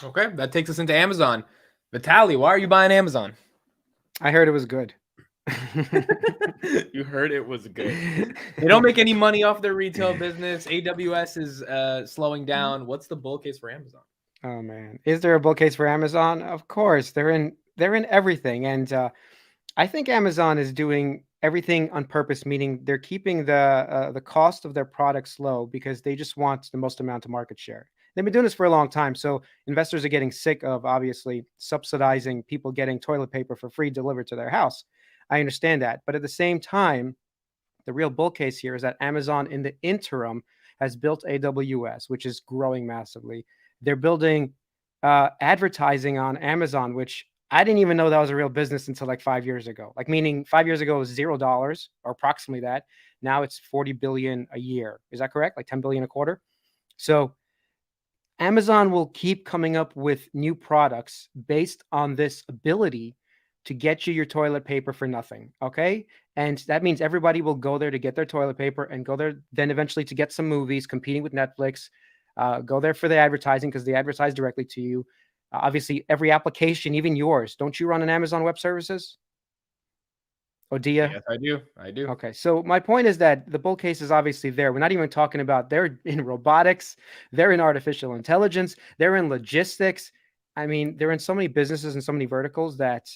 Okay, that takes us into Amazon. Vitaly, why are you buying Amazon? I heard it was good. You heard it was good. They don't make any money off their retail business. AWS is slowing down. What's the bull case for Amazon? Oh man, is there a bull case for Amazon? Of course, they're in everything, and I think Amazon is doing everything on purpose, meaning they're keeping the cost of their products low because they just want the most amount of market share. They've been doing this for a long time, so investors are getting sick of obviously subsidizing people getting toilet paper for free delivered to their house. I understand that, but at the same time, the real bull case here is that Amazon, in the interim, has built AWS, which is growing massively. They're building advertising on Amazon, which I didn't even know that was a real business until like 5 years ago. Like, meaning 5 years ago it was $0 or approximately that. Now it's 40 billion a year. Is that correct? Like 10 billion a quarter. So Amazon will keep coming up with new products based on this ability to get you your toilet paper for nothing. Okay. And that means everybody will go there to get their toilet paper and go there then eventually to get some movies competing with Netflix. Go there for the advertising because they advertise directly to you. Obviously, every application, even yours, don't you run an Amazon Web Services? Odia? Yes, I do. I do. Okay, so my point is that the bull case is obviously there. We're not even talking about they're in robotics, they're in artificial intelligence, they're in logistics. I mean, they're in so many businesses and so many verticals that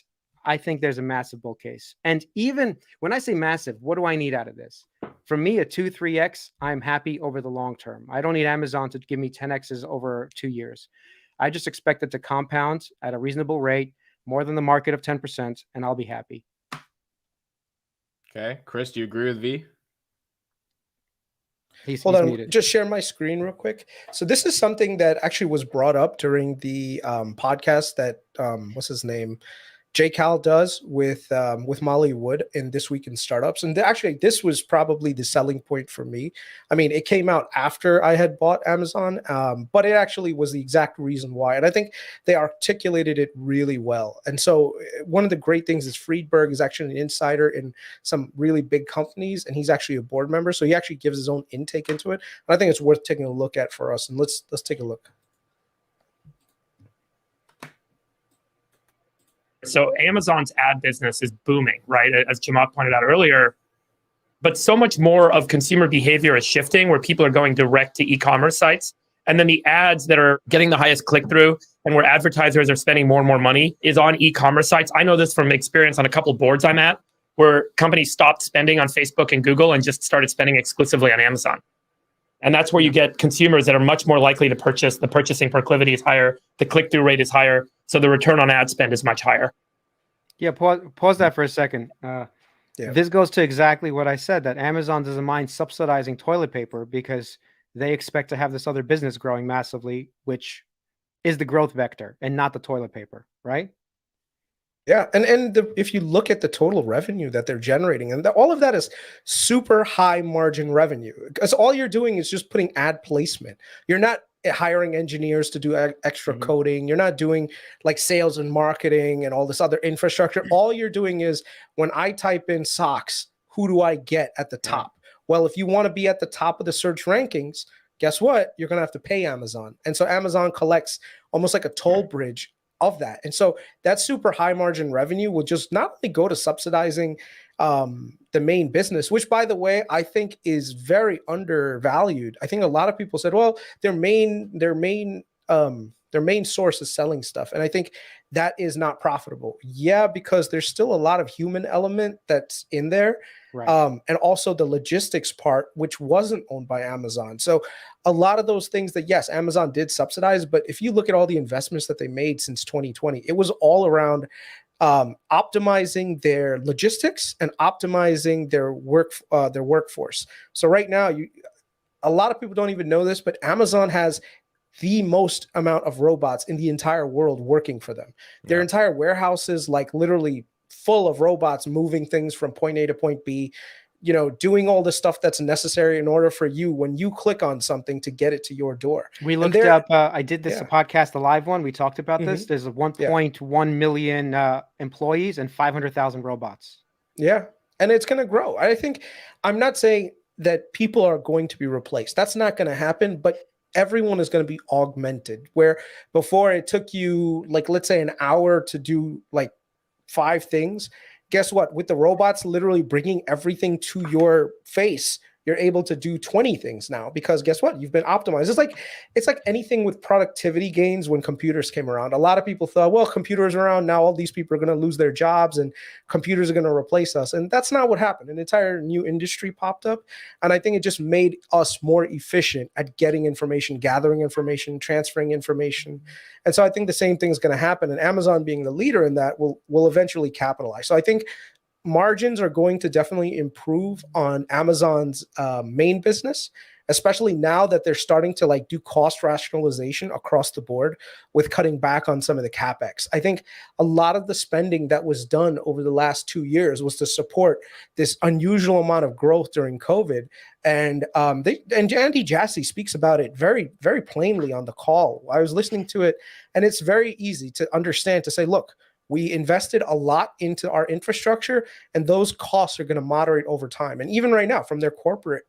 I think there's a massive bull case. And even when I say massive, what do I need out of this? For me, a 2, 3x, I'm happy over the long term. I don't need Amazon to give me 10x's over 2 years. I just expect it to compound at a reasonable rate, more than the market of 10%, and I'll be happy. Okay, Chris, do you agree with V? Hold He's on, muted. just share my screen real quick. So this is something that actually was brought up during the podcast that what's his name, Jay Cal does with Molly Wood in This Week in Startups. And actually, this was probably the selling point for me. I mean, it came out after I had bought Amazon, but it actually was the exact reason why. And I think they articulated it really well. And so one of the great things is Friedberg is actually an insider in some really big companies, and he's actually a board member. So he actually gives his own intake into it. And I think it's worth taking a look at for us. And let's take a look. So Amazon's ad business is booming, right? As Chamath pointed out earlier. But so much more of consumer behavior is shifting where people are going direct to e-commerce sites. And then the ads that are getting the highest click-through and where advertisers are spending more and more money is on e-commerce sites. I know this from experience on a couple of boards I'm at where companies stopped spending on Facebook and Google and just started spending exclusively on Amazon. And that's where you get consumers that are much more likely to purchase. The purchasing proclivity is higher. The click-through rate is higher. So the return on ad spend is much higher. Yeah, pause that for a second. This goes to exactly what I said, that Amazon doesn't mind subsidizing toilet paper because they expect to have this other business growing massively, which is the growth vector and not the toilet paper, right? Yeah, and if you look at the total revenue that they're generating, and all of that is super high margin revenue, because all you're doing is just putting ad placement. You're not hiring engineers to do extra coding. You're not doing like sales and marketing and all this other infrastructure. All you're doing is when I type in socks, who do I get at the top? Well, if you want to be at the top of the search rankings, guess what? You're going to have to pay Amazon. And so Amazon collects almost like a toll bridge of that. And so that super high margin revenue will just not only go to subsidizing the main business, which, by the way, I think is very undervalued. I think a lot of people said, well, their main source is selling stuff. And I think that is not profitable. Yeah, because there's still a lot of human element that's in there. Right. And also the logistics part, which wasn't owned by Amazon. So a lot of those things that, yes, Amazon did subsidize, but if you look at all the investments that they made since 2020, it was all around optimizing their logistics and optimizing their workforce. So right now, a lot of people don't even know this, but Amazon has the most amount of robots in the entire world working for them. Their entire warehouse is like literally full of robots moving things from point A to point B, doing all the stuff that's necessary in order for you, when you click on something, to get it to your door. We looked up, I did this podcast, a live one. We talked about this. There's 1.1 million employees and 500,000 robots. Yeah. And it's going to grow. I'm not saying that people are going to be replaced. That's not going to happen. But everyone is going to be augmented. Where before it took you, like, let's say an hour to do like 5 things. Guess what? With the robots literally bringing everything to your face, you're able to do 20 things now, because guess what? You've been optimized. It's like anything with productivity gains when computers came around. A lot of people thought, well, computers are around now, all these people are going to lose their jobs and computers are going to replace us. And that's not what happened. An entire new industry popped up. And I think it just made us more efficient at getting information, gathering information, transferring information. And so I think the same thing is going to happen. And Amazon, being the leader in that, will eventually capitalize. So I think margins are going to definitely improve on Amazon's main business, especially now that they're starting to like do cost rationalization across the board with cutting back on some of the CapEx. I think a lot of the spending that was done over the last 2 years was to support this unusual amount of growth during COVID. And Andy Jassy speaks about it very, very plainly on the call. I was listening to it, and it's very easy to understand, to say, look, we invested a lot into our infrastructure, and those costs are going to moderate over time. And even right now, from their corporate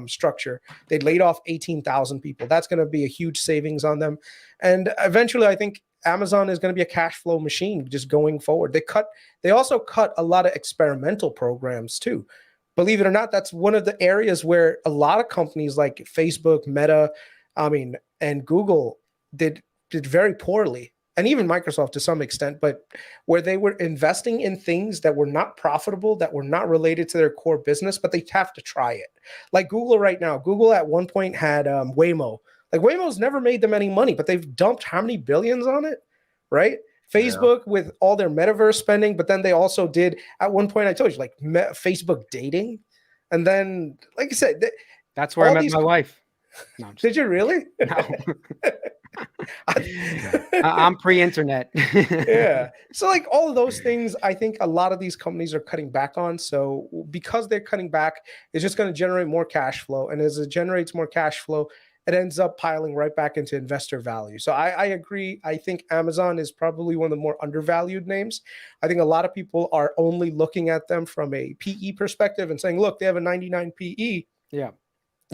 structure, they laid off 18,000 people. That's going to be a huge savings on them. And eventually, I think Amazon is going to be a cash flow machine just going forward. They also cut a lot of experimental programs too. Believe it or not, that's one of the areas where a lot of companies like Facebook, Meta, and Google did very poorly. And even Microsoft to some extent, but where they were investing in things that were not profitable, that were not related to their core business, but they have to try it. Like Google right now. Google at one point had Waymo. Like Waymo's never made them any money, but they've dumped how many billions on it, right? Facebook with all their metaverse spending, but then they also did, at one point, I told you, like Facebook dating. And then, like I said, that's where I met my wife. No, did you really? No. I'm pre-internet. Yeah. So like all of those things, I think a lot of these companies are cutting back on. So because they're cutting back, it's just going to generate more cash flow. And as it generates more cash flow, it ends up piling right back into investor value. So I agree. I think Amazon is probably one of the more undervalued names. I think a lot of people are only looking at them from a PE perspective and saying, look, they have a 99 PE.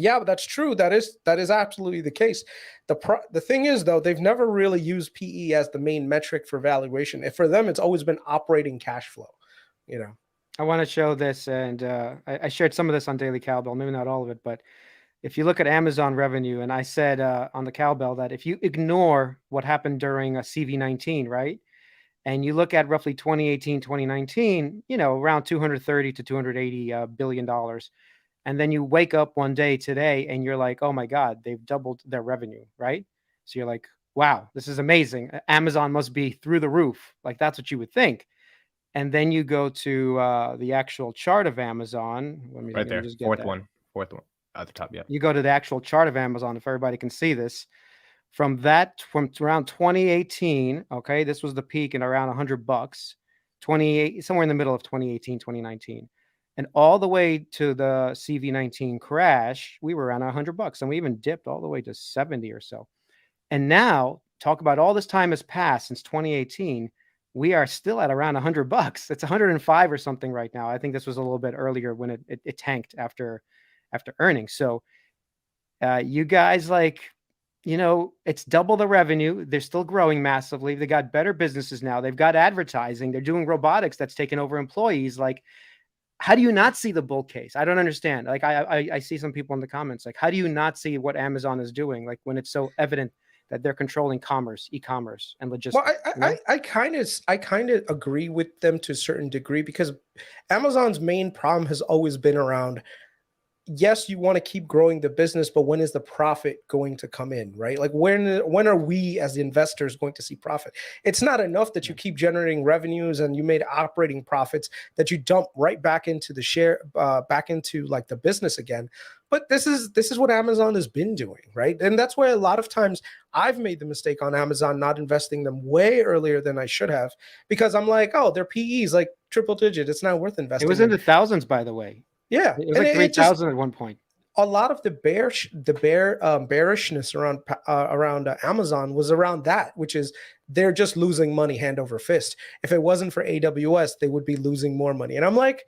Yeah, but that's true. That is absolutely the case. The thing is, though, they've never really used PE as the main metric for valuation. If for them, it's always been operating cash flow. I want to show this, and I shared some of this on Daily Cowbell, maybe not all of it, but if you look at Amazon revenue, and I said on the Cowbell that if you ignore what happened during a CV19, right, and you look at roughly 2018, 2019, around $230 to $280 billion dollars. And then you wake up one day today and you're like, oh my God, they've doubled their revenue, right? So you're like, wow, this is amazing. Amazon must be through the roof. Like that's what you would think. And then you go to the actual chart of Amazon. Right there, fourth one at the top, yeah. You go to the actual chart of Amazon, if everybody can see this. From around 2018, okay, this was the peak and around $100, somewhere in the middle of 2018, 2019. And all the way to the CV19 crash, we were around $100, and we even dipped all the way to 70 or so. And now, talk about all this time has passed since 2018, we are still at around $100. It's 105 or something right now. I think this was a little bit earlier when it tanked after earnings. So you guys, it's double the revenue. They're still growing massively. They got better businesses now. They've got advertising. They're doing robotics that's taken over employees. Like, how do you not see the bull case? I don't understand. Like I see some people in the comments, like, how do you not see what Amazon is doing? Like when it's so evident that they're controlling commerce, e-commerce, and logistics. Well, I kind of agree with them to a certain degree, because Amazon's main problem has always been around, yes, you want to keep growing the business, but when is the profit going to come in, right? Like when are we as investors going to see profit? It's not enough that you keep generating revenues and you made operating profits that you dump right back into the share, back into like the business again. But this is what Amazon has been doing, right? And that's why a lot of times I've made the mistake on Amazon not investing them way earlier than I should have, because I'm like, oh, their PE is like triple digit. It's not worth investing. It was in the thousands, by the way. Yeah, it was like 3,000 at one point. A lot of the bearishness around Amazon was around that, which is they're just losing money hand over fist. If it wasn't for AWS, they would be losing more money. And I'm like,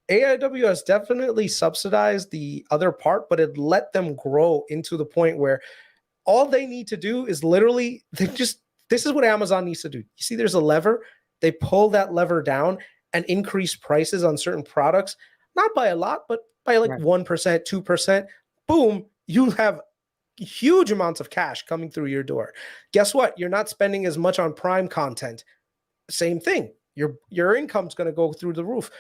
AWS definitely subsidized the other part, but it let them grow into the point where all they need to do is literally, this is what Amazon needs to do. You see, there's a lever. They pull that lever down and increase prices on certain products, not by a lot, but by like 1%, 2%. Boom, you have huge amounts of cash coming through your door. Guess what? You're not spending as much on Prime content. Same thing. Your income's going to go through the roof.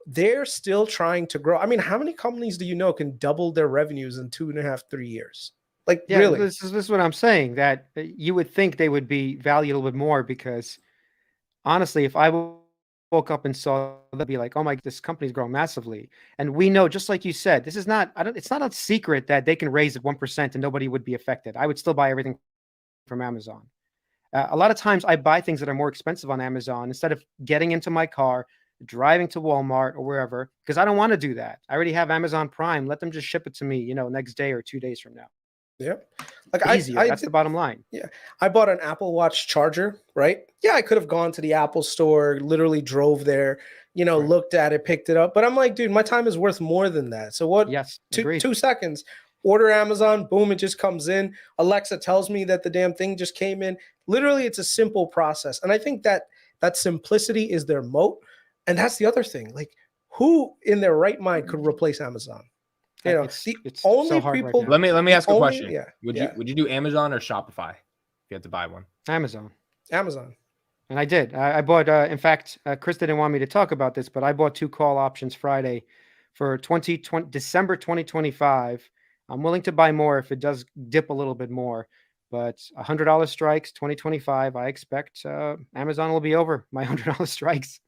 They're still trying to grow. I mean, how many companies do you know can double their revenues in 2.5, 3 years? Like, really? This is what I'm saying, that you would think they would be valued a little bit more, because honestly, if I woke up and saw, they'd be like, oh my, this company's growing massively. And we know, just like you said, this is not, it's not a secret that they can raise it 1% and nobody would be affected. I would still buy everything from Amazon. A lot of times I buy things that are more expensive on Amazon instead of getting into my car, driving to Walmart or wherever, because I don't want to do that. I already have Amazon Prime. Let them just ship it to me, next day or 2 days from now. Yep. Like easier. That's the bottom line. Yeah. I bought an Apple Watch charger, right? Yeah, I could have gone to the Apple store, literally drove there, looked at it, picked it up. But I'm like, dude, my time is worth more than that. So what? Yes. 2 seconds. Order Amazon, boom, it just comes in. Alexa tells me that the damn thing just came in. Literally, it's a simple process. And I think that simplicity is their moat. And that's the other thing. Like, who in their right mind could replace Amazon? It's only so hard people. right now. Let me ask a question. Yeah, Would you do Amazon or Shopify if you had to buy one? Amazon. And I did. I bought, in fact, Chris didn't want me to talk about this, but I bought 2 call options Friday for December 2025. I'm willing to buy more if it does dip a little bit more, but $100 strikes 2025. I expect Amazon will be over my $100 strikes.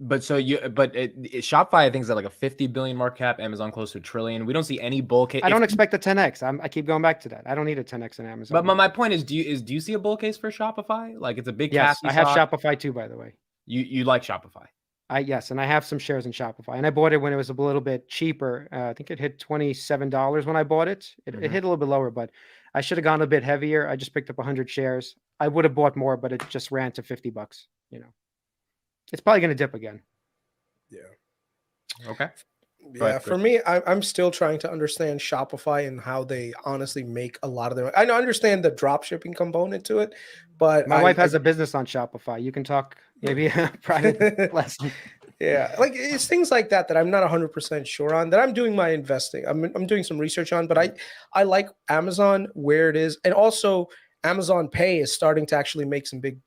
But Shopify, I think, is at like a 50 billion market cap. Amazon close to $1 trillion. We don't see any bull case. I don't expect a 10x. I keep going back to that. I don't need a 10x in Amazon. But my point is, do you see a bull case for Shopify? Like, it's a big. Yes, I have stock. Shopify too, by the way. You like Shopify? Yes, and I have some shares in Shopify, and I bought it when it was a little bit cheaper. I think it hit $27 when I bought it. It hit a little bit lower, but I should have gone a bit heavier. I just picked up 100 shares. I would have bought more, but it just ran to $50. It's probably going to dip again. Yeah. Okay. Yeah, for me, I'm still trying to understand Shopify and how they honestly make a lot of their. I understand the drop shipping component to it, but my wife has a business on Shopify. You can talk maybe a private lesson. Yeah, like it's things like that I'm not 100% sure on, that I'm doing my investing. I'm doing some research on, but I like Amazon where it is, and also Amazon Pay is starting to actually make some big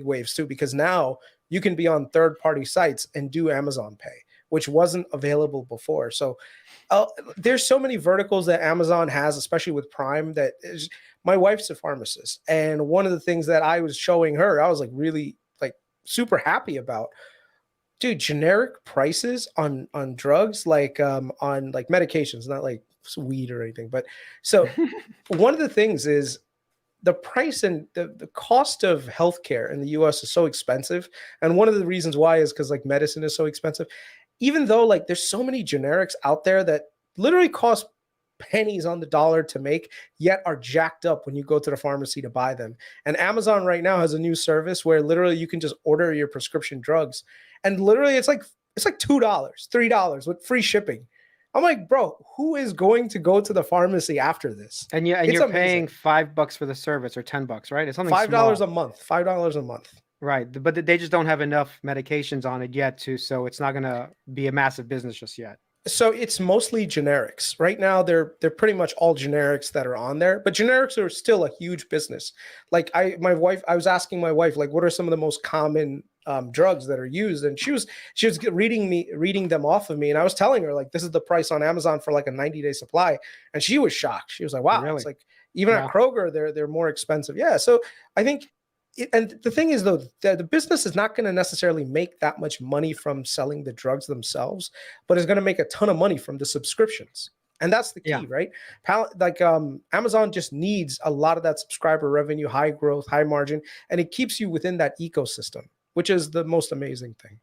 waves too, because now you can be on third-party sites and do Amazon Pay, which wasn't available before. So there's so many verticals that Amazon has, especially with Prime, that is. My wife's a pharmacist. And one of the things that I was showing her, I was like really like super happy about, dude, generic prices on drugs, like on like medications, not like weed or anything. But so one of the things is, the price and the cost of healthcare in the US is so expensive. And one of the reasons why is because like medicine is so expensive, even though like there's so many generics out there that literally cost pennies on the dollar to make, yet are jacked up when you go to the pharmacy to buy them. And Amazon right now has a new service where literally you can just order your prescription drugs. And literally it's like $2, $3 with free shipping. I'm like, bro, who is going to go to the pharmacy after this? And you're paying $5 for the service, or $10, right? It's something $5 a month. $5 a month. Right, but they just don't have enough medications on it yet, so it's not going to be a massive business just yet. So it's mostly generics right now. They're pretty much all generics that are on there, but generics are still a huge business. Like I was asking my wife, like, what are some of the most common drugs that are used, and she was reading them off of me, and I was telling her like, this is the price on Amazon for like a 90-day supply, and she was shocked. She was like, wow, really? It's like even at Kroger they're more expensive. Yeah, so I think. And the thing is, though, the business is not going to necessarily make that much money from selling the drugs themselves, but is going to make a ton of money from the subscriptions. And that's the key, right? Like Amazon just needs a lot of that subscriber revenue, high growth, high margin, and it keeps you within that ecosystem, which is the most amazing thing.